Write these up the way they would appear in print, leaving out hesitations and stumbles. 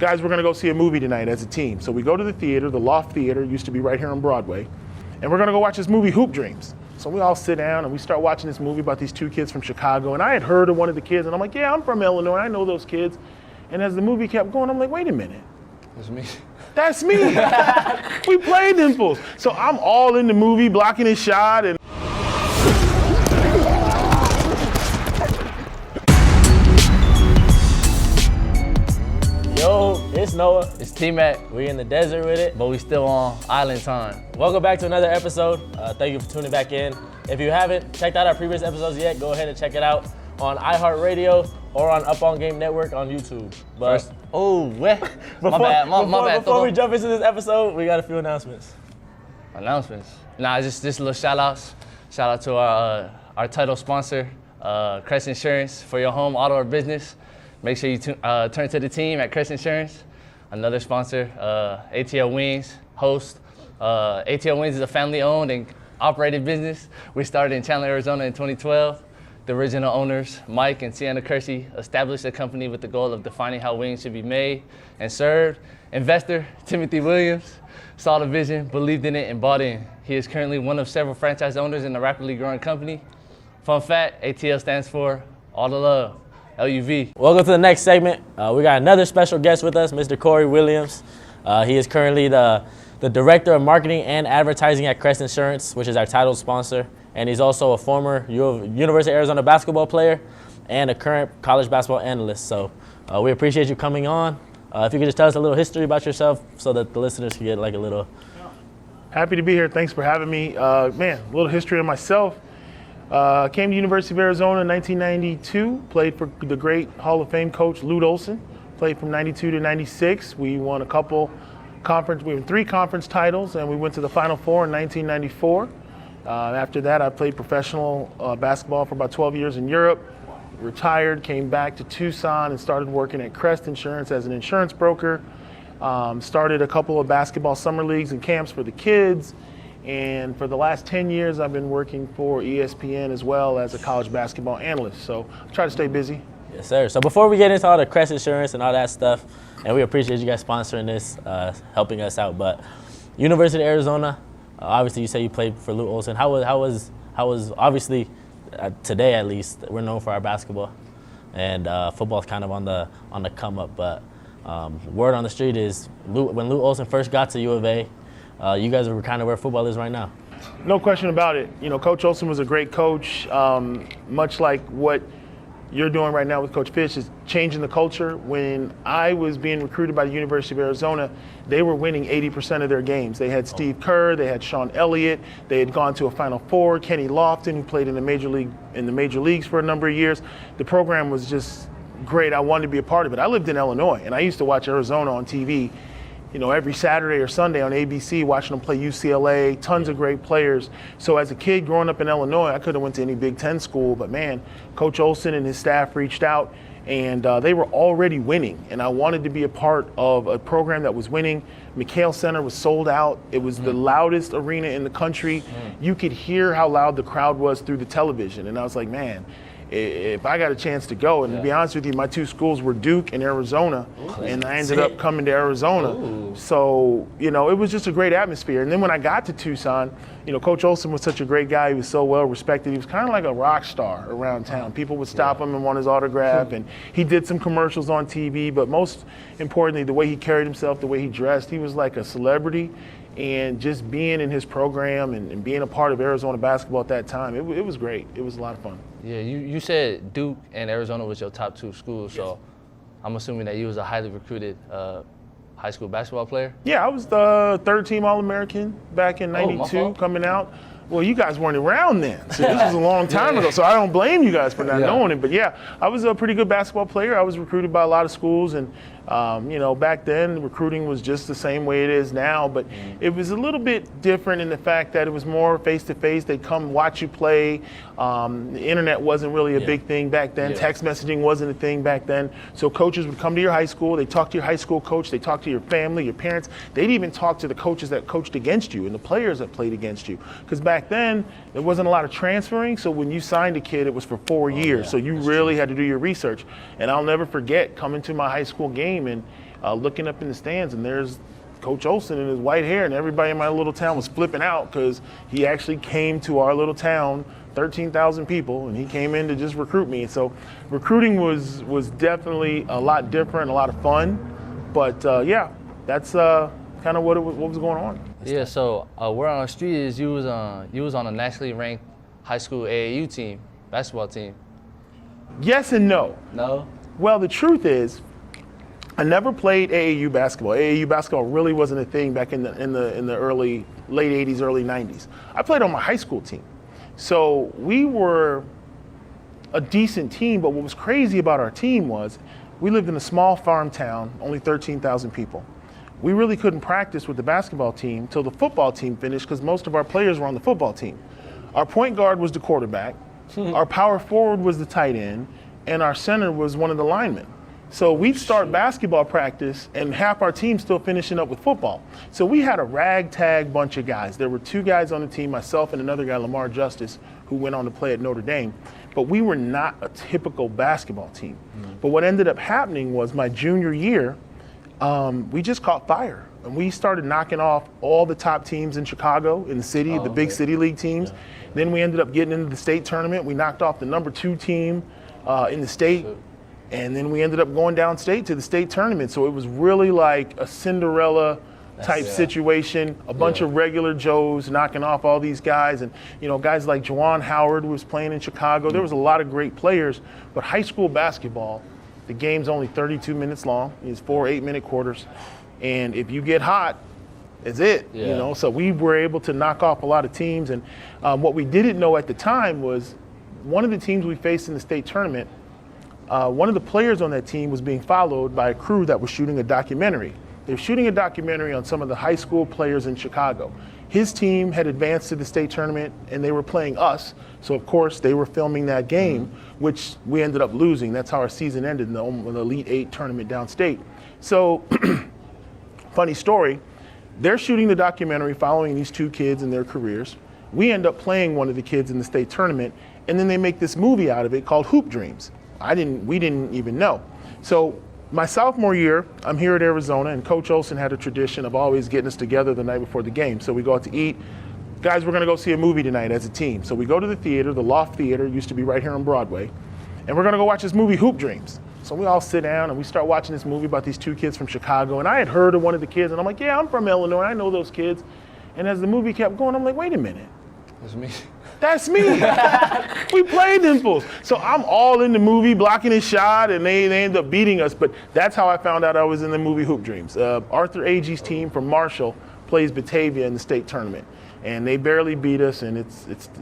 guys, we're going to go see a movie tonight as a team. So we go to the theater, the Loft Theater, used to be right here on Broadway, and we're going to go watch this movie, Hoop Dreams. So we all sit down and we start watching this movie about these two kids from Chicago. And I had heard of one of the kids, and I'm like, yeah, I'm from Illinois. I know those kids. And as the movie kept going, I'm like, wait a minute. That's me. That's me. We played them fools. So I'm all in the movie, blocking his shot. And Yo, it's Noah. It's TMAC. We're in the desert with it, but we still on island time. Welcome back to another episode. Thank you for tuning back in. If you haven't checked out our previous episodes yet, go ahead and check it out on iHeartRadio or on Up On Game Network on YouTube. But my bad. Before we jump into this episode, we got a few announcements. Announcements? Nah, just little shout outs. Shout out to our title sponsor, Crest Insurance, for your home, auto, or business. Make sure you turn to the team at Crest Insurance. Another sponsor, ATL Wings, host. ATL Wings is a family-owned and operated business. We started in Chandler, Arizona in 2012. The original owners, Mike and Sienna Kersey, established the company with the goal of defining how wings should be made and served. Investor, Timothy Williams, saw the vision, believed in it, and bought in. He is currently one of several franchise owners in the rapidly growing company. Fun fact, ATL stands for All the Love. LUV. Welcome to the next segment. We got another special guest with us, Mr. Corey Williams. He is currently the Director of Marketing and Advertising at Crest Insurance, which is our title sponsor. And he's also a former University of Arizona basketball player and a current college basketball analyst. So we appreciate you coming on. If you could just tell us a little history about yourself so that the listeners can get like a little. Happy to be here. Thanks for having me. A little history of myself. Came to University of Arizona in 1992, played for the great Hall of Fame coach Lute Olson, played from 92 to 96. We won we won 3 conference titles, and we went to the Final Four in 1994. After that, I played professional basketball for about 12 years in Europe, retired, came back to Tucson and started working at Crest Insurance as an insurance broker. Started a couple of basketball summer leagues and camps for the kids. And for the last 10 years, I've been working for ESPN as well as a college basketball analyst. So I try to stay busy. Yes, sir. So before we get into all the Crest Insurance and all that stuff, and we appreciate you guys sponsoring this, helping us out. But University of Arizona, obviously you say you played for Lute Olson. How was obviously today at least we're known for our basketball, and football is kind of on the come up. But word on the street is when Lute Olson first got to U of A. You guys are kind of where football is right now. No question about it. You know, Coach Olson was a great coach, much like what you're doing right now with Coach Fish is changing the culture. When I was being recruited by the University of Arizona, they were winning 80% of their games. They had Steve Kerr, they had Sean Elliott, they had gone to a Final Four, Kenny Lofton, who played in the major leagues for a number of years. The program was just great. I wanted to be a part of it. I lived in Illinois, and I used to watch Arizona on TV. You know, every Saturday or Sunday on ABC, watching them play UCLA, tons of great players. So as a kid growing up in Illinois, I could have went to any Big Ten school, but man, Coach Olson and his staff reached out, and they were already winning. And I wanted to be a part of a program that was winning. Mchale Center was sold out. It was the loudest arena in the country. You could hear how loud the crowd was through the television. And I was like, man, if I got a chance to go, and to be honest with you, my 2 schools were Duke and Arizona, and I ended up coming to Arizona. Ooh. So, you know, it was just a great atmosphere. And then when I got to Tucson, you know, Coach Olson was such a great guy. He was so well respected. He was kind of like a rock star around town. People would stop him and want his autograph, and he did some commercials on TV, but most importantly, the way he carried himself, the way he dressed, he was like a celebrity. And just being in his program and being a part of Arizona basketball at that time, it was great. It was a lot of fun. Yeah, you said Duke and Arizona was your top 2 schools, so I'm assuming that you was a highly recruited high school basketball player? Yeah, I was the 3rd-team All-American back in '92 coming out. Well, you guys weren't around then, so this was a long time ago, so I don't blame you guys for not knowing it. But yeah, I was a pretty good basketball player. I was recruited by a lot of schools, and you know, back then recruiting was just the same way it is now, but it was a little bit different in the fact that it was more face-to-face. They'd come watch you play. The internet wasn't really a big thing back then. Text messaging wasn't a thing back then. So coaches would come to your high school. They'd talk to your high school coach. They'd talk to your family, your parents. They'd even talk to the coaches that coached against you and the players that played against you. Because back then, there wasn't a lot of transferring. So when you signed a kid, it was for 4 years. So you really had to do your research. And I'll never forget coming to my high school game, and looking up in the stands, and there's Coach Olsen and his white hair, and everybody in my little town was flipping out because he actually came to our little town, 13,000 people, and he came in to just recruit me. So recruiting was definitely a lot different, a lot of fun. But yeah, that's kind of what was going on. Yeah, so word on the street is you was on a nationally ranked high school AAU team, basketball team. Yes and no. No? Well, the truth is, I never played AAU basketball. AAU basketball really wasn't a thing back in the late 80s, early 90s. I played on my high school team. So we were a decent team, but what was crazy about our team was we lived in a small farm town, only 13,000 people. We really couldn't practice with the basketball team till the football team finished because most of our players were on the football team. Our point guard was the quarterback, our power forward was the tight end, and our center was one of the linemen. So we'd start basketball practice and half our team still finishing up with football. So we had a ragtag bunch of guys. There were 2 guys on the team, myself and another guy, Lamar Justice, who went on to play at Notre Dame. But we were not a typical basketball team. But what ended up happening was my junior year, we just caught fire. And we started knocking off all the top teams in Chicago, in the city, the big city league teams. Then we ended up getting into the state tournament. We knocked off the number 2 team in the state. And then we ended up going downstate to the state tournament. So it was really like a Cinderella type situation, a bunch of regular Joes knocking off all these guys. And, you know, guys like Juwan Howard was playing in Chicago. There was a lot of great players. But high school basketball, the game's only 32 minutes long. It's 4 8-minute quarters. And if you get hot, it's it, you know. So we were able to knock off a lot of teams. And what we didn't know at the time was one of the teams we faced in the state tournament, one of the players on that team was being followed by a crew that was shooting a documentary. They were shooting a documentary on some of the high school players in Chicago. His team had advanced to the state tournament, and they were playing us. So, of course, they were filming that game, which we ended up losing. That's how our season ended in the Elite 8 tournament downstate. So, funny story, they're shooting the documentary following these 2 kids and their careers. We end up playing one of the kids in the state tournament, and then they make this movie out of it called Hoop Dreams. We didn't even know. So my sophomore year, I'm here at Arizona, and Coach Olsen had a tradition of always getting us together the night before the game. So we go out to eat. Guys, we're gonna go see a movie tonight as a team. So we go to the theater, the Loft Theater, used to be right here on Broadway, and we're gonna go watch this movie, Hoop Dreams. So we all sit down and we start watching this movie about these 2 kids from Chicago. And I had heard of one of the kids, and I'm like, yeah, I'm from Illinois, I know those kids. And as the movie kept going, I'm like, wait a minute. That's me. That's me. We played them fools. So I'm all in the movie, blocking his shot, and they end up beating us. But that's how I found out I was in the movie Hoop Dreams. Arthur Agee's team from Marshall plays Batavia in the state tournament. And they barely beat us, and it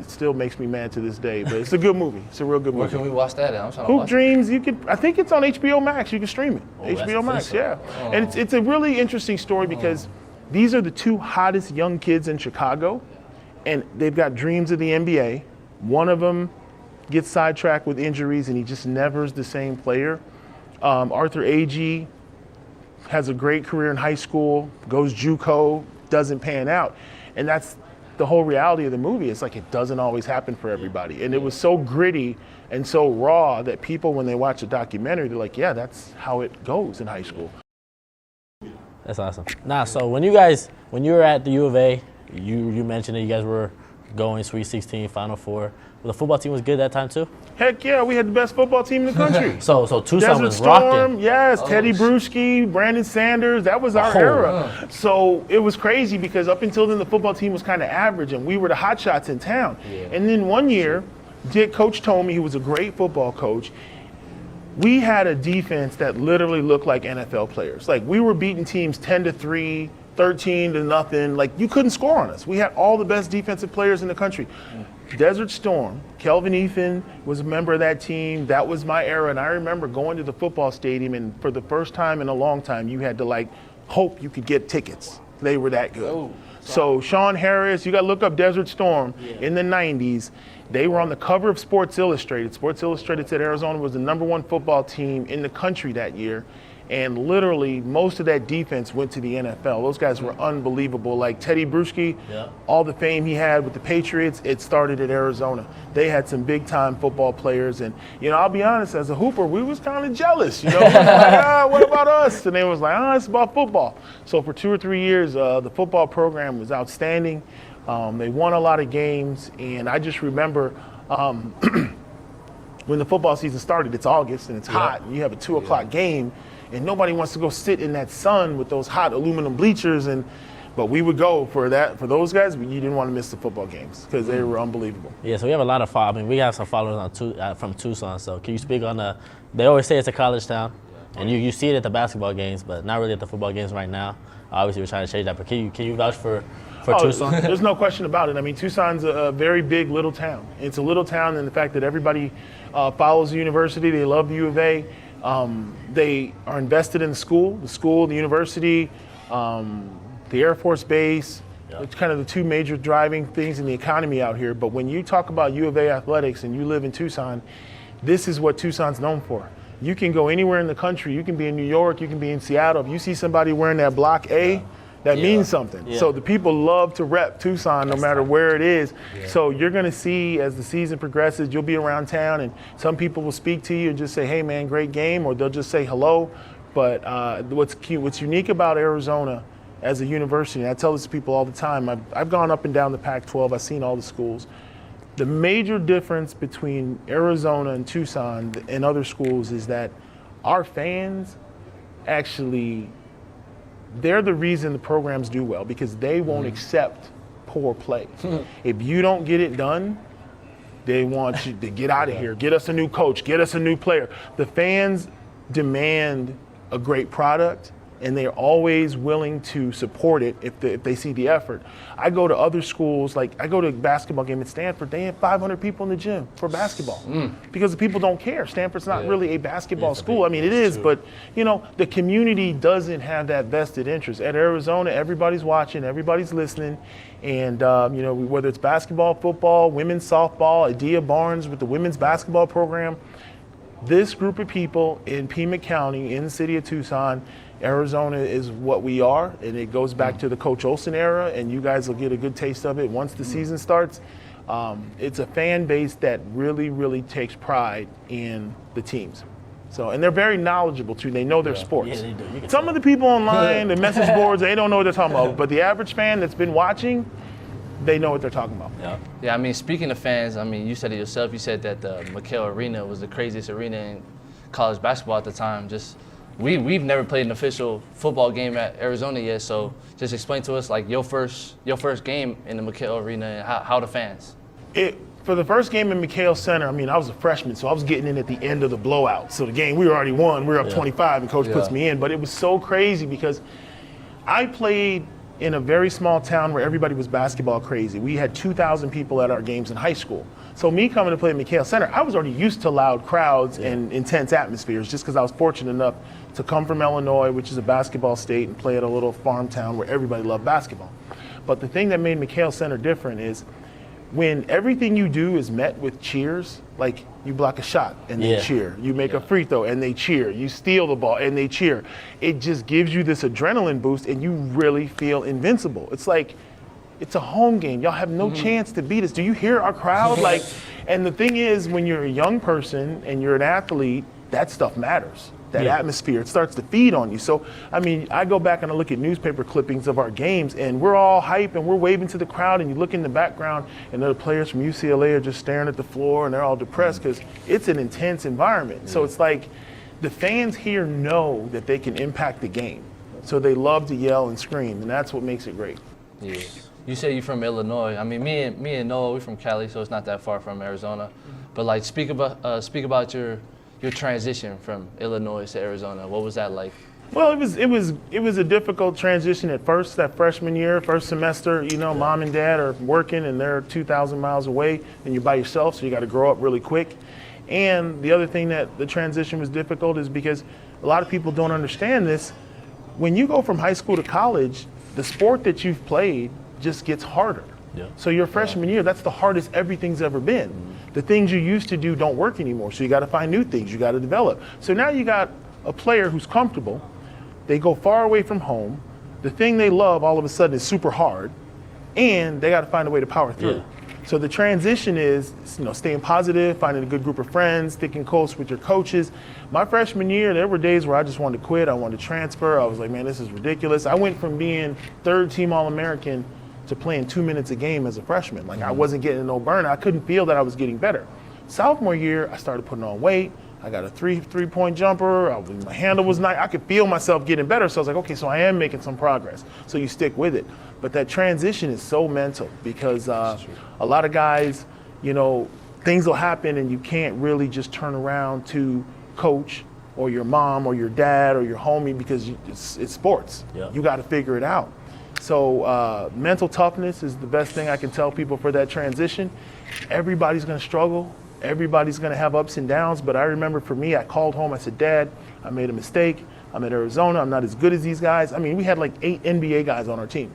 still makes me mad to this day. But it's a good movie. It's a real good movie. Where can we watch that at? I'm trying to Hoop watch Dreams, I think it's on HBO Max. You can stream it. Oh, HBO Max, yeah. Oh. And it's a really interesting story because these are the 2 hottest young kids in Chicago, and they've got dreams of the NBA. One of them gets sidetracked with injuries, and he just never is the same player. Arthur Agee has a great career in high school, goes JUCO, doesn't pan out. And that's the whole reality of the movie. It's like it doesn't always happen for everybody. And it was so gritty and so raw that people, when they watch the documentary, they're like, yeah, that's how it goes in high school. That's awesome. Nah, so when you were at the U of A, you mentioned that you guys were going Sweet 16, Final Four. The football team was good that time too? Heck yeah, we had the best football team in the country. So Tucson Desert was Storm, rocking. yes, Teddy Bruschi, Brandon Sanders, that was our era. So it was crazy because up until then the football team was kind of average and we were the hot shots in town. Yeah. And then one year, Coach Tomey, who was a great football coach, we had a defense that literally looked like NFL players. Like we were beating teams 10-3, 13-0. Like you couldn't score on us. We had all the best defensive players in the country. Desert Storm, Kelvin Ethan was a member of that team. That was my era. And I remember going to the football stadium, and for the first time in a long time, you had to like hope you could get tickets. They were that good. Oh, so Sean Harris, you got to look up Desert Storm in the 90s. They were on the cover of Sports Illustrated. Sports Illustrated said Arizona was the #1 football team in the country that year. And literally, most of that defense went to the NFL. Those guys were unbelievable. Like Teddy Bruschi, all the fame he had with the Patriots, it started at Arizona. They had some big-time football players. And, I'll be honest, as a hooper, we was kind of jealous. We was like, what about us? And they was like, it's about football. So for 2 or 3 years, the football program was outstanding. They won a lot of games. And I just remember when the football season started, it's August and it's hot, and you have a 2 o'clock game, and nobody wants to go sit in that sun with those hot aluminum bleachers. But we would go for that. For those guys, you didn't want to miss the football games because they were unbelievable. Yeah, so we have a lot of followers. We have some followers from Tucson. So can you speak on they always say it's a college town, and you see it at the basketball games, but not really at the football games right now. Obviously, we're trying to change that. But can you vouch for Tucson? There's no question about it. I mean, Tucson's a very big little town. It's a little town in the fact that everybody follows the university. They love the U of A. They are invested in the school, the university, the Air Force Base. It's kind of the 2 major driving things in the economy out here. But when you talk about U of A athletics and you live in Tucson, this is what Tucson's known for. You can go anywhere in the country. You can be in New York. You can be in Seattle. If you see somebody wearing that Block A, that means something. Yeah. So the people love to rep Tucson no matter where it is. Yeah. So you're going to see as the season progresses, you'll be around town and some people will speak to you and just say, hey, man, great game, or they'll just say hello. But what's unique about Arizona as a university, and I tell this to people all the time, I've gone up and down the Pac-12. I've seen all the schools. The major difference between Arizona and Tucson and other schools is that our fans actually, they're the reason the programs do well because they won't accept poor play. If you don't get it done, they want you to get out of here, get us a new coach, get us a new player. The fans demand a great product, and they're always willing to support it if they see the effort. I go to other schools, like I go to a basketball game at Stanford, they have 500 people in the gym for basketball because the people don't care. Stanford's not really a basketball school. I mean, it is, but the community doesn't have that vested interest. At Arizona, everybody's watching, everybody's listening, and whether it's basketball, football, women's softball, Adia Barnes with the women's basketball program, this group of people in Pima County, in the city of Tucson, Arizona is what we are, and it goes back to the Coach Olson era, and you guys will get a good taste of it once the season starts. It's a fan base that really, really takes pride in the teams. So, and they're very knowledgeable too. They know their sports. Yeah, they do. Some of the people online, the message boards, they don't know what they're talking about. But the average fan that's been watching, they know what they're talking about. Yeah, I mean, speaking of fans, I mean, you said it yourself. You said that the Mchale Arena was the craziest arena in college basketball at the time. We've never played an official football game at Arizona yet, so just explain to us like your first game in the Mchale Arena and how the fans. For the first game in Mchale Center, I mean, I was a freshman, so I was getting in at the end of the blowout. So the game we already won, we were up 25, and coach puts me in. But it was so crazy because I played in a very small town where everybody was basketball crazy. We had 2,000 people at our games in high school. So me coming to play at Mchale Center, I was already used to loud crowds and intense atmospheres just because I was fortunate enough to come from Illinois, which is a basketball state, and play at a little farm town where everybody loved basketball. But the thing that made Mchale Center different is when everything you do is met with cheers, like you block a shot and they cheer, you make a free throw and they cheer, you steal the ball and they cheer, it just gives you this adrenaline boost and you really feel invincible. It's like, it's a home game. Y'all have no chance to beat us. Do you hear our crowd? And the thing is, when you're a young person and you're an athlete, that stuff matters. That atmosphere, it starts to feed on you. So, I mean, I go back and I look at newspaper clippings of our games, and we're all hype and we're waving to the crowd, and you look in the background, and the players from UCLA are just staring at the floor, and they're all depressed because it's an intense environment. So it's like the fans here know that they can impact the game. So they love to yell and scream, and that's what makes it great. Yeah. You say you're from Illinois. I mean, me and Noah, we're from Cali, so it's not that far from Arizona. But like, speak about your transition from Illinois to Arizona. What was that like? Well, it was a difficult transition at first. That freshman year, first semester, mom and dad are working and they're 2,000 miles away, and you're by yourself, so you got to grow up really quick. And the other thing that the transition was difficult is because a lot of people don't understand this. When you go from high school to college, the sport that you've played just gets harder. Yeah. So your freshman year, that's the hardest everything's ever been. The things you used to do don't work anymore, so you got to find new things, you got to develop. So now you got a player who's comfortable. They go far away from home. The thing they love all of a sudden is super hard, and they got to find a way to power through. Yeah. So the transition is, staying positive, finding a good group of friends, sticking close with your coaches. My freshman year, there were days where I just wanted to quit. I wanted to transfer. I was like, man, this is ridiculous. I went from being third team All-American to playing 2 minutes a game as a freshman. Like, I wasn't getting no burn. I couldn't feel that I was getting better. Sophomore year, I started putting on weight. I got a three-point jumper. My handle was nice. I could feel myself getting better. So I was like, okay, so I am making some progress. So you stick with it. But that transition is so mental because a lot of guys, things will happen and you can't really just turn around to coach or your mom or your dad or your homie because it's sports. Yeah. You got to figure it out. So mental toughness is the best thing I can tell people for that transition. Everybody's going to struggle. Everybody's going to have ups and downs, but I remember for me, I called home. I said, Dad, I made a mistake. I'm at Arizona. I'm not as good as these guys. I mean, we had like 8 NBA guys on our team.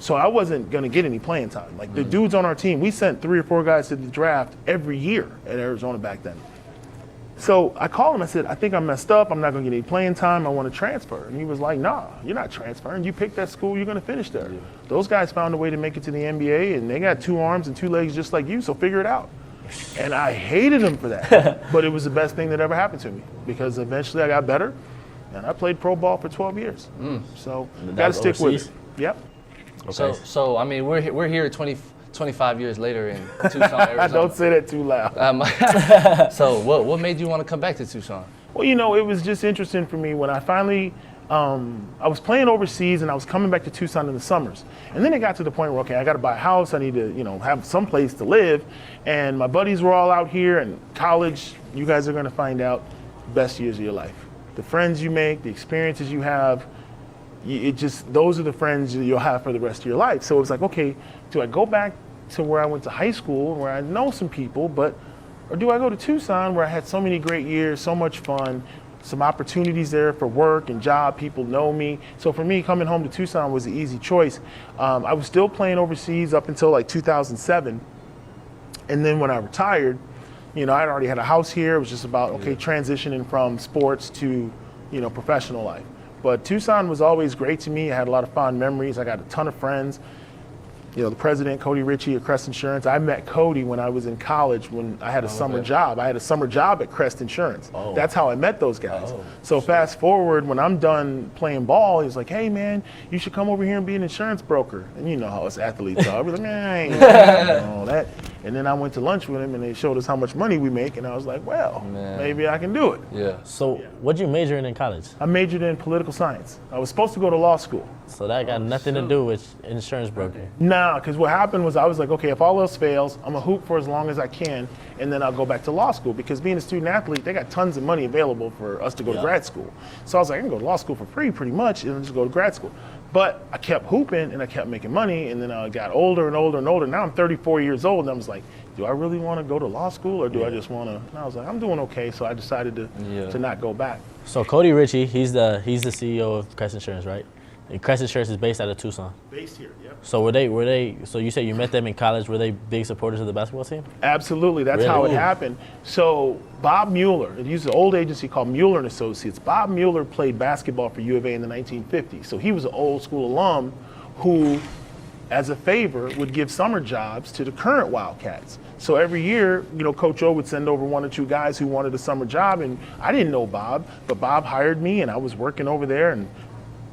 So I wasn't going to get any playing time. Like the dudes on our team, we sent 3 or 4 guys to the draft every year at Arizona back then. So I called him. I said, I think I messed up. I'm not going to get any playing time. I want to transfer. And he was like, nah, you're not transferring. You picked that school. You're going to finish there. Yeah. Those guys found a way to make it to the NBA, and they got 2 arms and 2 legs just like you, so figure it out. And I hated him for that, but it was the best thing that ever happened to me because eventually I got better, and I played pro ball for 12 years. So got to stick with it. Yep. Okay. So I mean, we're here 25 years later in Tucson, Arizona. Don't say that too loud. So what made you want to come back to Tucson? Well, it was just interesting for me when I finally I was playing overseas and I was coming back to Tucson in the summers. And then it got to the point where, okay, I got to buy a house. I need to, have some place to live. And my buddies were all out here and college, you guys are going to find out best years of your life. The friends you make, the experiences you have, those are the friends you'll have for the rest of your life. So it was like, okay, do I go back to where I went to high school where I know some people, or do I go to Tucson where I had so many great years, so much fun, some opportunities there for work and job, people know me. So for me, coming home to Tucson was an easy choice. I was still playing overseas up until like 2007. And then when I retired, I'd already had a house here. It was just about, transitioning from sports to, professional life. But Tucson was always great to me. I had a lot of fond memories. I got a ton of friends. The president, Cody Ritchie of Crest Insurance. I met Cody when I was in college when I had a summer job. I had a summer job at Crest Insurance. Oh. That's how I met those guys. Oh, so fast forward, when I'm done playing ball, he's like, hey, man, you should come over here and be an insurance broker. And you know how us athletes are. I was like, man, I ain't doing all that. And then I went to lunch with him, and they showed us how much money we make, and I was like, well, maybe I can do it. Yeah. So what'd you major in college? I majored in political science. I was supposed to go to law school. So that got nothing to do with insurance broking? Nah, because what happened was I was like, okay, if all else fails, I'm going to hoop for as long as I can, and then I'll go back to law school. Because being a student athlete, they got tons of money available for us to go to grad school. So I was like, I can go to law school for free pretty much, and just go to grad school. But I kept hooping, and I kept making money, and then I got older and older and older. Now I'm 34 years old, and I was like, do I really want to go to law school, or do I just want to? And I was like, I'm doing okay, so I decided to not go back. So Cody Ritchie, he's the CEO of Crest Insurance, right? And Crest Insurance is based out of Tucson. Based here, yep. So were they? So you said you met them in college. Were they big supporters of the basketball team? Absolutely, that's how it happened. So Bob Mueller, it used an old agency called Mueller and Associates. Bob Mueller played basketball for U of A in the 1950s. So he was an old school alum who, as a favor, would give summer jobs to the current Wildcats. So every year, Coach O would send over 1 or 2 guys who wanted a summer job, and I didn't know Bob, but Bob hired me, and I was working over there, and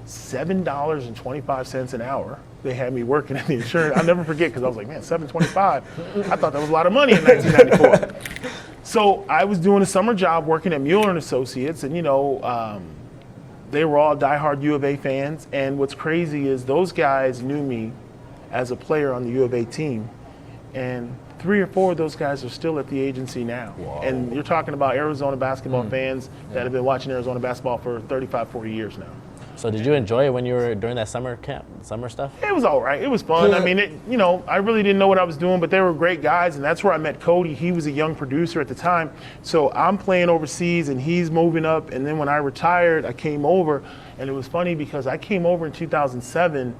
$7.25 an hour. They had me working at the insurance. I'll never forget because I was like, man, $7.25. I thought that was a lot of money in 1994. So I was doing a summer job working at Mueller and Associates, and they were all diehard U of A fans. And what's crazy is those guys knew me as a player on the U of A team, and 3 or 4 of those guys are still at the agency now. Wow. And you're talking about Arizona basketball fans that have been watching Arizona basketball for 35, 40 years now. So did you enjoy it when you were during that summer camp, summer stuff? It was all right. It was fun. I mean, I really didn't know what I was doing, but they were great guys, and that's where I met Cody. He was a young producer at the time. So I'm playing overseas, and he's moving up. And then when I retired, I came over, and it was funny because I came over in 2007,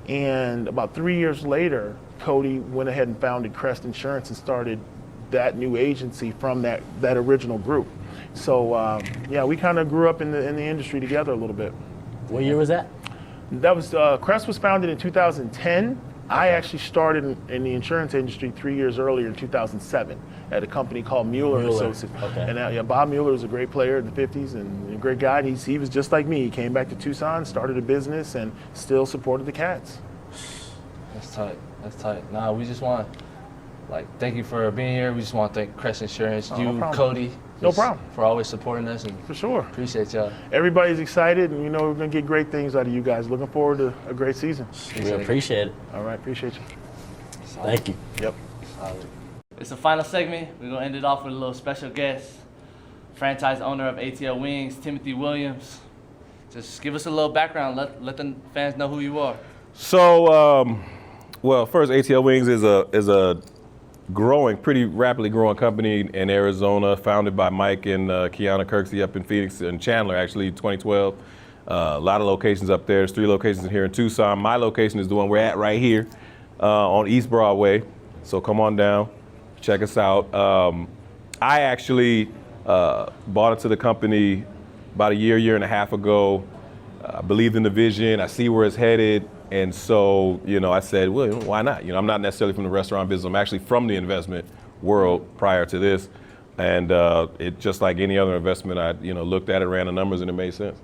and about 3 years later, Cody went ahead and founded Crest Insurance and started that new agency from that original group. So yeah, we kind of grew up in the industry together a little bit. What year was that? That was Crest was founded in 2010. I actually started in the insurance industry 3 years earlier in 2007 at a company called Mueller Associates. Okay. And yeah, Bob Mueller was a great player in the 50s and a great guy. He was just like me. He came back to Tucson, started a business, and still supported the Cats. That's tight. That's tight. Nah, we just want thank you for being here. We just want to thank Crest Insurance, Oh, you, no problem. Cody. No problem. For always supporting us and For sure. appreciate y'all. Everybody's excited, and we're going to get great things out of you guys. Looking forward to a great season. We appreciate it. All right, appreciate you. Thank you. Yep. It's the final segment. We're going to end it off with a little special guest, franchise owner of ATL Wings, Timothy Williams. Just give us a little background. Let the fans know who you are. So, well, first, ATL Wings is a pretty rapidly growing company in Arizona, founded by Mike and Kiana Kirksey up in Phoenix and Chandler, actually, 2012. A lot of locations up there. There's 3 locations here in Tucson. My location is the one we're at right here on East Broadway. So come on down, check us out. I actually bought into the company about a year and a half ago. I believed in the vision. I see where it's headed. And so, I said, well, why not? I'm not necessarily from the restaurant business. I'm actually from the investment world prior to this. And it just like any other investment, I, looked at it, ran the numbers, and it made sense.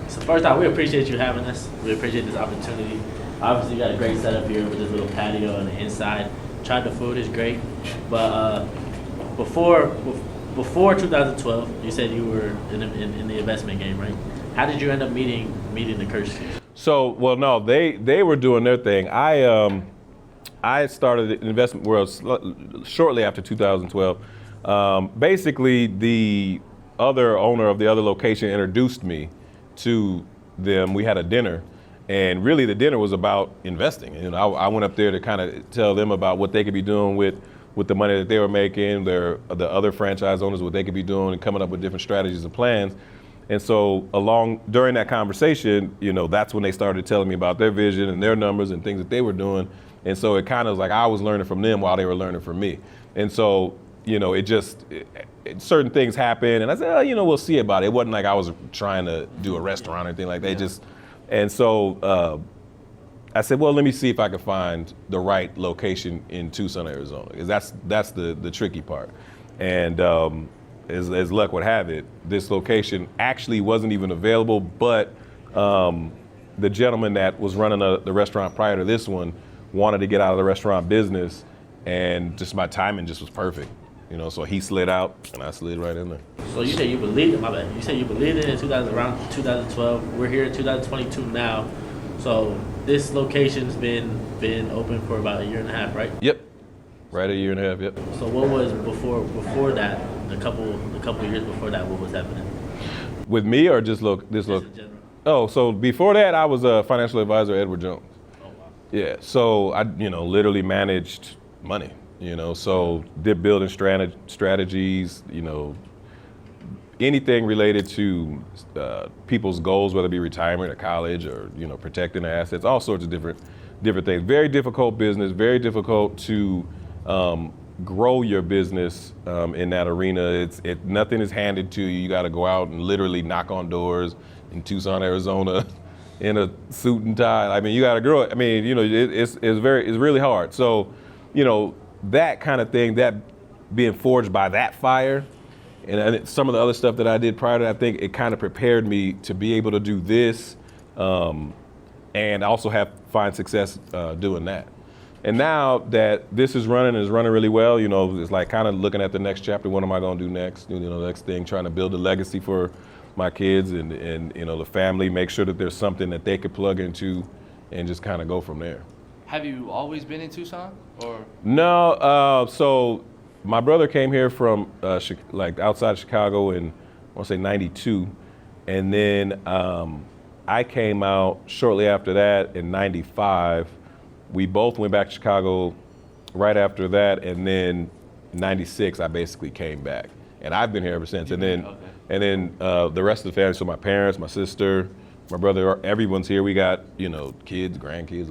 So first off, we appreciate you having us. We appreciate this opportunity. Obviously, you got a great setup here with this little patio on the inside. Tried the food, is great. But before 2012, you said you were in the investment game, right? How did you end up meeting the Kirstys? So, well, no, they were doing their thing. I started in the investment world shortly after 2012. Basically, the other owner of the other location introduced me to them. We had a dinner, and really the dinner was about investing. I went up there to kind of tell them about what they could be doing with the money that they were making, the other franchise owners, what they could be doing, and coming up with different strategies and plans. And so during that conversation, that's when they started telling me about their vision and their numbers and things that they were doing. And so it kind of was like I was learning from them while they were learning from me. And so, certain things happened, and I said, we'll see about it. It wasn't like I was trying to do a restaurant or anything like that. And so I said, well, let me see if I can find the right location in Tucson, Arizona, because that's the tricky part. And as luck would have it, this location actually wasn't even available, but the gentleman that was running the restaurant prior to this one wanted to get out of the restaurant business, and just my timing just was perfect. So he slid out, and I slid right in there. So you said you believed it, my bad. You said you believed it in around 2012. We're here in 2022 now. So this location's been open for about a year and a half, right? Yep. Right, a year and a half, yep. So what was before that, the couple years before that, what was happening? With me or just In general. Oh, so before that, I was a financial advisor at Edward Jones. Oh, wow. Yeah, so I, literally managed money, so did building strategies, anything related to people's goals, whether it be retirement or college or, protecting their assets, all sorts of different things. Very difficult business, very difficult to grow your business in that arena. Nothing is handed to you. You got to go out and literally knock on doors in Tucson, Arizona, in a suit and tie. I mean, you got to grow it. I mean, it's really hard. So, that kind of thing, that being forged by that fire, and some of the other stuff that I did prior to that, I think it kind of prepared me to be able to do this, and also find success doing that. And now that this is running really well, it's like kind of looking at the next chapter. What am I going to do next? The next thing, trying to build a legacy for my kids and the family, make sure that there's something that they could plug into and just kind of go from there. Have you always been in Tucson, or? No, so my brother came here from outside Chicago in, I want to say 92. And then I came out shortly after that in 95. We both went back to Chicago right after that, and then 96, I basically came back. And I've been here ever since. And then the rest of the family, so my parents, my sister, my brother, everyone's here. We got, kids, grandkids,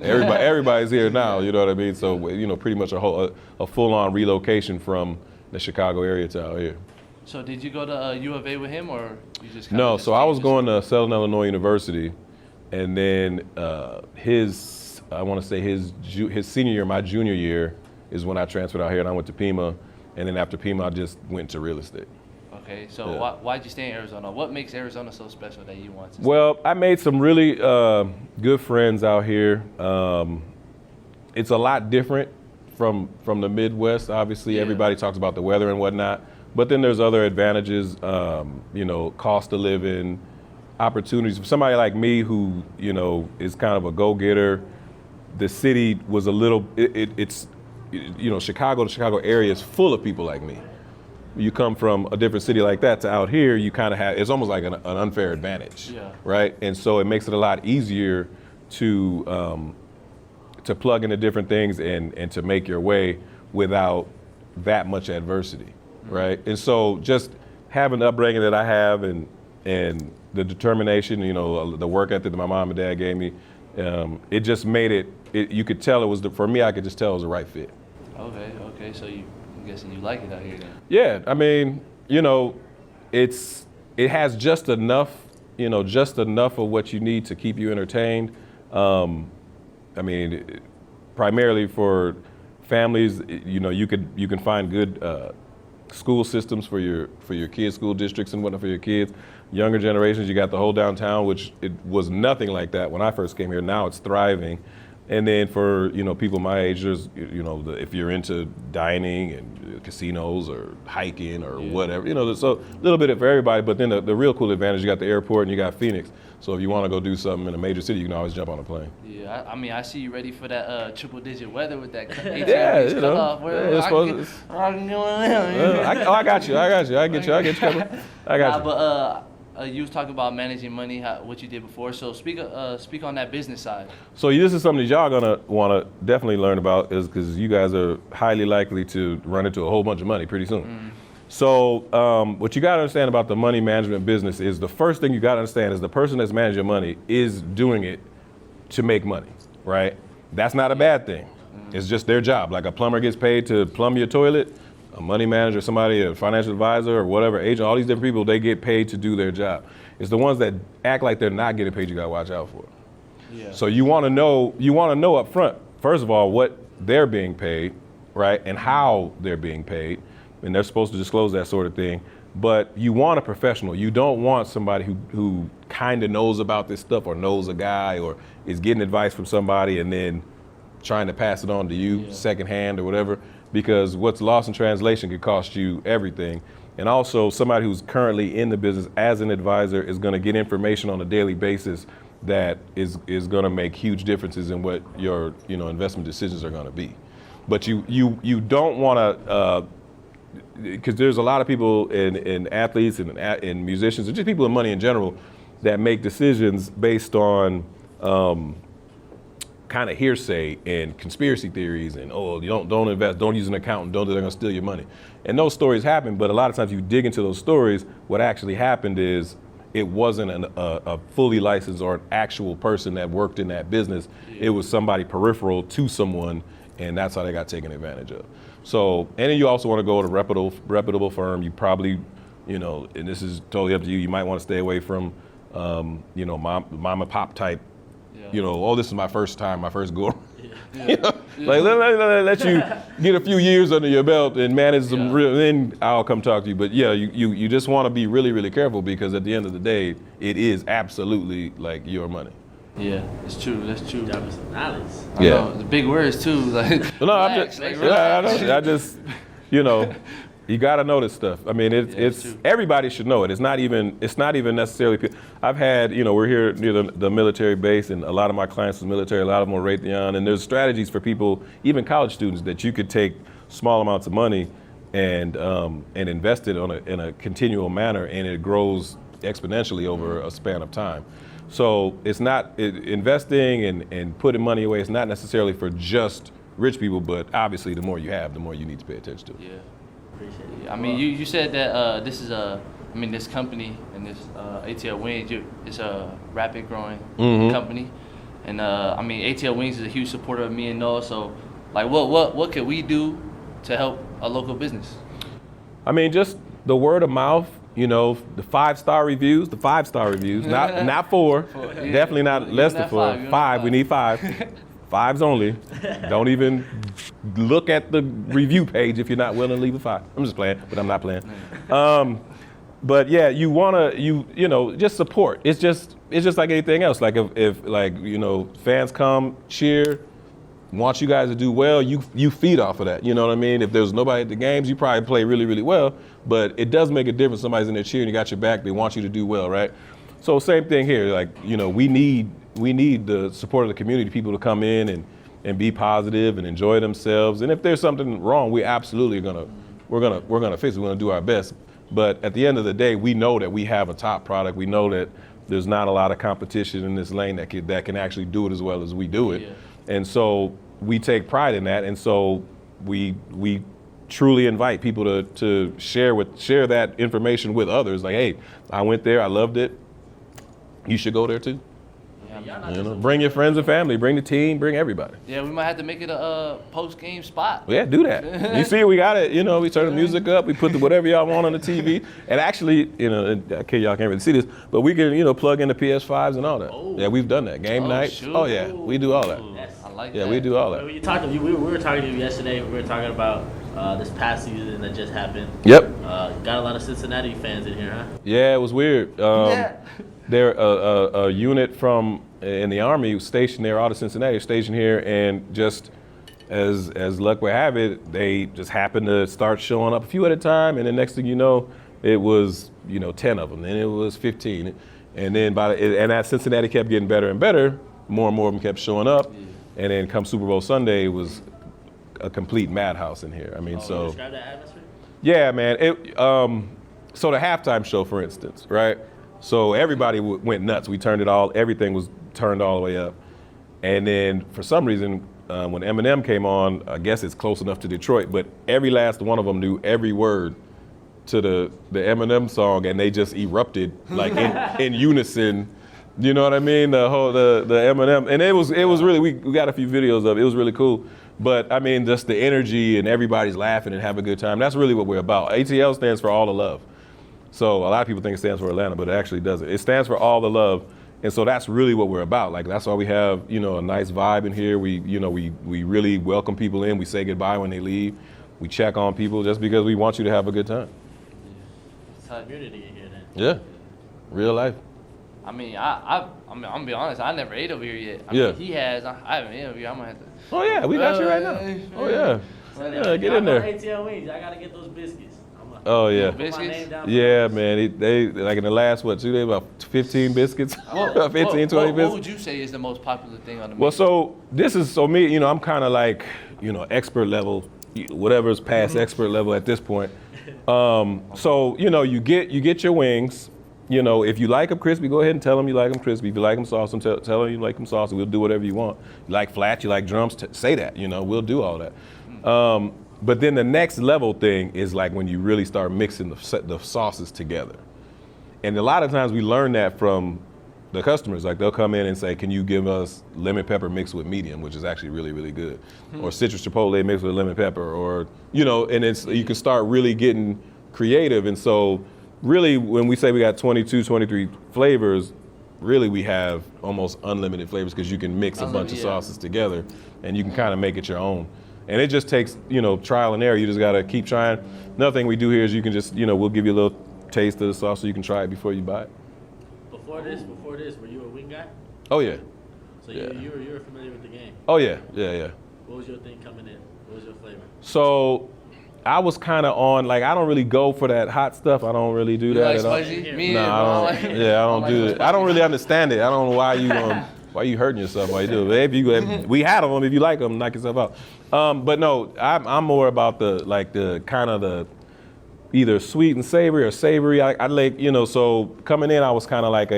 Everybody's here now. You know what I mean? So pretty much a full-on relocation from the Chicago area to out here. So did you go to U of A with him, or you just No, so I was going to Southern Illinois University, and then I want to say his senior year, my junior year, is when I transferred out here, and I went to Pima, and then after Pima, I just went to real estate. Okay, so why'd you stay in Arizona? What makes Arizona so special that you want to stay? Well, I made some really good friends out here. It's a lot different from the Midwest. Obviously, everybody talks about the weather and whatnot. But then there's other advantages, cost of living, opportunities. For somebody like me who, is kind of a go-getter, the city was a little, Chicago, the Chicago area is full of people like me. You come from a different city like that to out here, you kind of have, it's almost like an unfair advantage, right? And so it makes it a lot easier to plug into different things and to make your way without that much adversity. Right, and so just having the upbringing that I have and the determination, the work ethic that my mom and dad gave me, it just made it. You could tell it was for me. I could just tell it was the right fit. Okay. So I'm guessing you like it out here then? Yeah, I mean, it has just enough, of what you need to keep you entertained. I mean, primarily for families, you can find good. School systems for your kids, school districts and whatnot for your kids. Younger generations, you got the whole downtown, which it was nothing like that when I first came here. Now it's thriving. And then for people my age, there's if you're into dining and casinos or hiking or whatever, so a little bit for everybody. But then the real cool advantage, you got the airport and you got Phoenix. So if you want to go do something in a major city, you can always jump on a plane. Yeah, I mean, I see you ready for that triple-digit weather with that ATL Wings cutoff. I got you. I get you covered. I got you. But you was talking about managing money, what you did before. So speak on that business side. So this is something that y'all gonna want to definitely learn about, is because you guys are highly likely to run into a whole bunch of money pretty soon. So what you got to understand about the money management business is the first thing you got to understand is the person that's managing money is doing it to make money, right? That's not a bad thing. It's just their job. Like a plumber gets paid to plumb your toilet, a money manager, somebody, a financial advisor or whatever, agent, all these different people, they get paid to do their job. It's the ones that act like they're not getting paid you got to watch out for. Yeah. So you want to know up front, first of all, what they're being paid, right? And how they're being paid. And they're supposed to disclose that sort of thing. But you want a professional. You don't want somebody who kind of knows about this stuff or knows a guy or is getting advice from somebody and then trying to pass it on to you secondhand or whatever, because what's lost in translation could cost you everything. And also somebody who's currently in the business as an advisor is going to get information on a daily basis that is going to make huge differences in what your investment decisions are going to be. But you don't want to, because there's a lot of people in athletes and musicians and just people with money in general that make decisions based on kind of hearsay and conspiracy theories and you don't invest, don't use an accountant, they're going to steal your money. And those stories happen, but a lot of times you dig into those stories, what actually happened is it wasn't a fully licensed or an actual person that worked in that business. It was somebody peripheral to someone, and that's how they got taken advantage of. So, and then you also want to go to a reputable firm. You probably, and this is totally up to you, you might want to stay away from, mom and pop type, this is my first time, my first go. Like let you get a few years under your belt and manage some real, then I'll come talk to you. But you just want to be really, really careful, because at the end of the day, it is absolutely like your money. Yeah, it's true. That's true. That was some knowledge. I know, the big words too. Like, no, relax, I just, you got to know this stuff. I mean, it's everybody should know it. It's not even necessarily. I've had, we're here near the military base, and a lot of my clients are military. A lot of them are Raytheon, and there's strategies for people, even college students, that you could take small amounts of money and invest it in a continual manner, and it grows exponentially over a span of time. So it's not investing and putting money away. It's not necessarily for just rich people, but obviously the more you have, the more you need to pay attention to. Yeah, appreciate it. I mean, you said that this is this company and this ATL Wings, it's a rapid growing company, And I mean, ATL Wings is a huge supporter of me and Noah. So, like, what could we do to help a local business? I mean, just the word of mouth. You know, the 5-star reviews, not 4, definitely not less than 4. 5, we need 5. 5s only. Don't even look at the review page if you're not willing to leave a 5. I'm just playing, but I'm not playing. But yeah, you wanna you know just support. It's just like anything else. Like if like you know fans come cheer, want you guys to do well, you feed off of that. You know what I mean? If there's nobody at the games, you probably play really, really well. But it does make a difference. Somebody's in there cheering, you got your back, they want you to do well, right? So same thing here. Like, you know, we need the support of the community, people to come in and be positive and enjoy themselves. And if there's something wrong, we absolutely we're gonna fix it. We're gonna do our best. But at the end of the day, we know that we have a top product. We know that there's not a lot of competition in this lane that can actually do it as well as we do it. Yeah. And so we take pride in that, and so we truly invite people to share that information with others. Like, hey, I went there, I loved it. You should go there too. Yeah, you know, bring your friends and family, bring the team, bring everybody. Yeah, we might have to make it a post-game spot. Yeah, do that. You see, we got it. You know, we turn the music up, we put whatever y'all want on the TV, and actually, you know, okay, y'all can't really see this, but we can, plug in the PS5s and all that. Oh. Yeah, we've done that. Game nights. Shoot. Oh yeah, we do all that. I like that. Yeah, we do all that. We were talking to you yesterday. We were talking about this past season that just happened. Yep. Got a lot of Cincinnati fans in here, huh? Yeah, it was weird. They're a unit from in the Army was stationed there out of Cincinnati, stationed here, and just as luck would have it, they just happened to start showing up a few at a time, and the next thing you know, it was 10 of them, then it was 15, and then and as Cincinnati kept getting better and better, more and more of them kept showing up, and then come Super Bowl Sunday, it was a complete madhouse in here. I mean, so describe that atmosphere? Yeah, man. So the halftime show, for instance, right? So everybody went nuts. We turned it all. Everything was turned all the way up. And then for some reason, when Eminem came on, I guess it's close enough to Detroit, but every last one of them knew every word to the Eminem song, and they just erupted like in unison. You know what I mean? The Eminem, and it was really we got a few videos of it. It was really cool. But I mean, just the energy and everybody's laughing and having a good time. That's really what we're about. ATL stands for all the love. So a lot of people think it stands for Atlanta, but it actually doesn't. It stands for all the love. And so that's really what we're about. Like, that's why we have, a nice vibe in here. We really welcome people in. We say goodbye when they leave. We check on people just because we want you to have a good time. It's a community in here then. Yeah, real life. I mean, I'm gonna be honest. I never ate over here yet. I mean, he has. I haven't ate over here. I'm gonna have to. Oh yeah, we got you right now. Oh yeah. Yeah, get in there. ATL Wings. I gotta get those biscuits. Oh yeah. Biscuits? Yeah, man. They like in the last 2 days about 15 biscuits. 20 biscuits. What would you say is the most popular thing on the menu? Well, so me, I'm kind of like, expert level, whatever's past expert level at this point. So you get your wings. If you like them crispy, go ahead and tell them you like them crispy. If you like them saucy, tell them you like them saucy. We'll do whatever you want. You like flat, you like drums, say that. We'll do all that. But then the next level thing is like when you really start mixing the sauces together. And a lot of times we learn that from the customers. Like they'll come in and say, can you give us lemon pepper mixed with medium, which is actually really, really good. Or citrus chipotle mixed with lemon pepper, or, and you can start really getting creative. And so really when we say we got 22, 23 flavors, really we have almost unlimited flavors because you can mix a bunch of sauces together and you can kind of make it your own. And it just takes, trial and error. You just got to keep trying. Another thing we do here is you can just, we'll give you a little taste of the sauce so you can try it before you buy it. Before this, were you a wing guy? Oh, yeah. So you were familiar with the game? Oh, yeah. Yeah. What was your thing coming in? What was your flavor? So I was kind of on, like, I don't really go for that hot stuff. I don't really do that at all. No, I don't do it. I don't really understand it. I don't know why you hurting yourself while you do it? If we had them. If you like them, knock yourself out. But no, I'm more about the kind of the either sweet and savory or savory. I like so coming in I was kind of like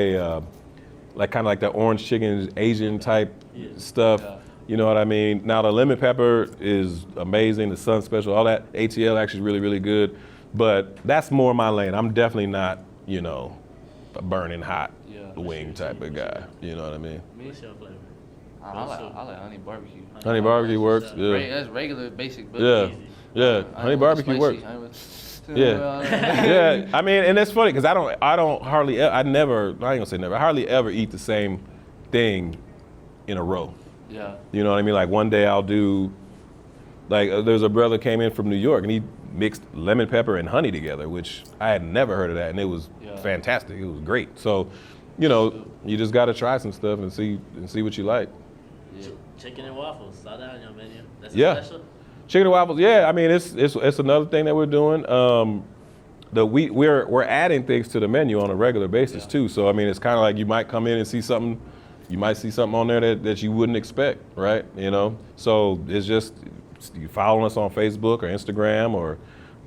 like the orange chicken Asian type stuff. Yeah. You know what I mean? Now the lemon pepper is amazing. The Sun Special, all that ATL actually is really, really good. But that's more my lane. I'm definitely not a burning hot wing type of guy. You know what I mean? What's your flavor? I like honey barbecue. Honey barbecue works. Yeah. That's regular, basic. But Yeah. Yeah. Honey barbecue works. Yeah. Yeah. I mean, and that's funny because I don't hardly, I ain't gonna say never, I hardly ever eat the same thing in a row. Yeah. You know what I mean? Like one day I'll do, like there's a brother came in from New York and he mixed lemon pepper and honey together, which I had never heard of that, and it was fantastic. It was great. So, you know, you just got to try some stuff and see what you like. Yeah. Chicken and waffles. Saw that on your menu. That's special. Chicken and waffles. Yeah, I mean it's another thing that we're doing. We're adding things to the menu on a regular basis too. So I mean it's kind of like you might come in and see something. You might see something on there that you wouldn't expect, right? You know. So it's just you following us on Facebook or Instagram or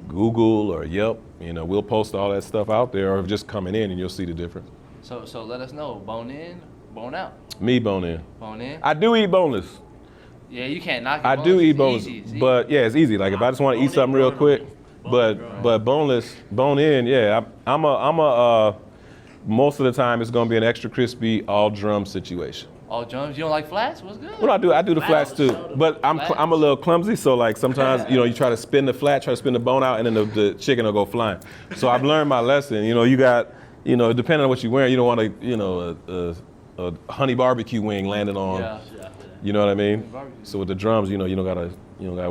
Google or Yelp. You know, we'll post all that stuff out there, or just coming in and you'll see the difference. So let us know. Bone in, bone out. Me bone in. Bone in. I do eat boneless. Yeah, you can't knock it. I do eat boneless, but yeah, it's easy. Like if I just want to eat something real quick, but boneless, bone in, yeah. I'm a most of the time it's gonna be an extra crispy all drum situation. All drums? You don't like flats? What's good? Well, I do the flats too, but I'm a little clumsy, so like sometimes you try to spin the flat, try to spin the bone out, and then the chicken will go flying. So I've learned my lesson. You got depending on what you're wearing, you don't want to a honey barbecue wing landing on. Yeah. You know what I mean? So with the drums, you don't gotta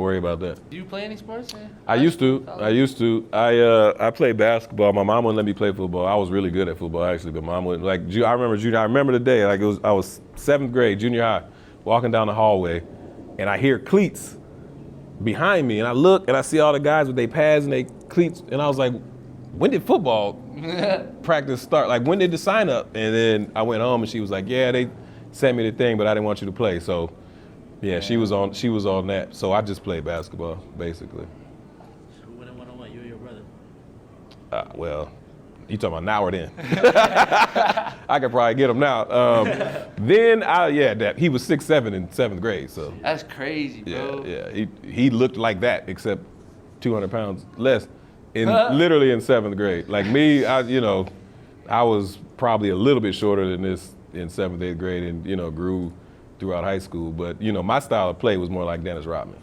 worry about that. Do you play any sports? I used to. I played basketball. My mom wouldn't let me play football. I was really good at football actually, but mom wouldn't. Like I remember the day. Like I was 7th grade, junior high, walking down the hallway, and I hear cleats behind me, and I look and I see all the guys with their pads and their cleats, and I was like, when did football practice start? Like when did the sign up? And then I went home and she was like, yeah, they sent me the thing, but I didn't want you to play. So, yeah, she was on that. So I just played basketball, basically. Who wouldn't want to win, you or your brother? Well, you talking about now or then? I could probably get him now. Then he was 6'7" in 7th grade. So that's crazy, bro. Yeah. He looked like that, except 200 pounds less, literally in 7th grade. Like me, I was probably a little bit shorter than this in 7th, 8th grade, and grew throughout high school. But my style of play was more like Dennis Rodman.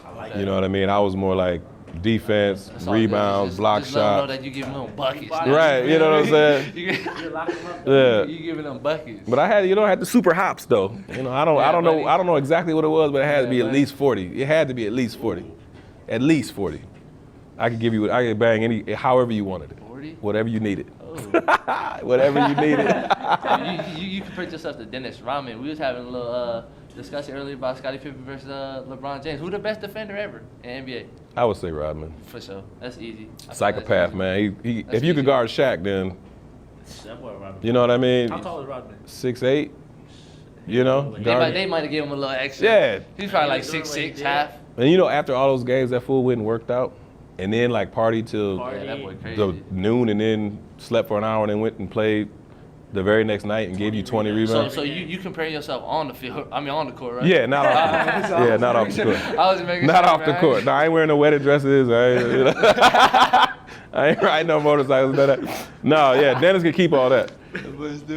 I like You know what I mean? I was more like defense, rebounds, block just shot. Know that you giving them buckets. Right, you know what I'm saying? You're locking them up. Yeah. You giving them buckets. But I had the super hops though. I don't know exactly what it was, but it had to be at least 40. It had to be at least 40. At least 40. I could bang however you wanted it. 40? Whatever you needed. Whatever you needed. You compared yourself to Dennis Rodman. We was having a little discussion earlier about Scottie Pippen versus LeBron James. Who the best defender ever in NBA? I would say Rodman. For sure. That's easy. Psychopath, man. If you could guard Shaq, then you know what I mean? How tall is Rodman? 6'8". They might have given him a little extra. Yeah. He's probably like 6'6", half. And after all those games, that fool went and worked out, and then like partied till that boy crazy. the noon, and then slept for an hour, and then went and played the very next night and gave you 20 rebounds. So you comparing yourself on the field? I mean, on the court, right? Yeah, not off the court. Yeah, not off the court. I was making not sure, off the man. court. No, I ain't wearing no wedding dresses. I ain't riding no motorcycles. No, yeah, Dennis can keep all that.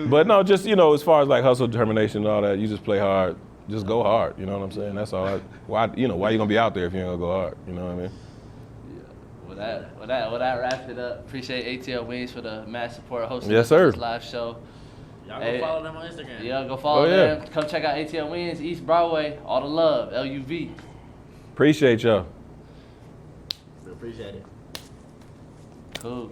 But no, just as far as like hustle, determination, and all that, you just play hard. Just go hard. You know what I'm saying? That's all. Why you gonna be out there if you ain't gonna go hard? You know what I mean? Well, that wraps it up. Appreciate ATL Wings for the mass support hosting Yes, sir. this live show. Y'all go follow them on Instagram. Yeah, go follow them. Come check out ATL Wings, East Broadway. All the love, LUV. Appreciate y'all. We appreciate it. Cool.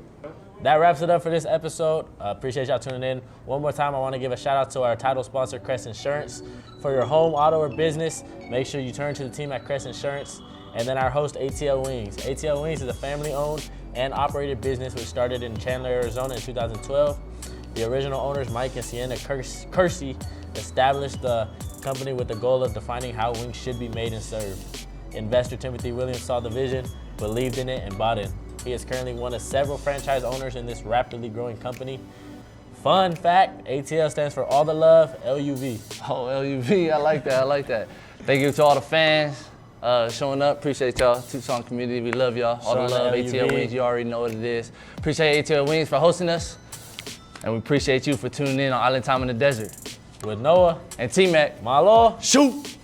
That wraps it up for this episode. Appreciate y'all tuning in. One more time, I want to give a shout out to our title sponsor, Crest Insurance. For your home, auto, or business, make sure you turn to the team at Crest Insurance. And then our host, ATL Wings. ATL Wings is a family-owned and operated business which started in Chandler, Arizona in 2012. The original owners, Mike and Sienna Kersey, established the company with the goal of defining how wings should be made and served. Investor Timothy Williams saw the vision, believed in it, and bought in. He is currently one of several franchise owners in this rapidly growing company. Fun fact, ATL stands for All the Love, LUV. Oh, LUV, I like that. Thank you to all the fans showing up. Appreciate y'all, Tucson community. We love y'all. All the love, ATL Wings, you already know what it is. Appreciate ATL Wings for hosting us. And we appreciate you for tuning in on Island Time in the Desert. With Noah and TMAC. Malo. Shoot!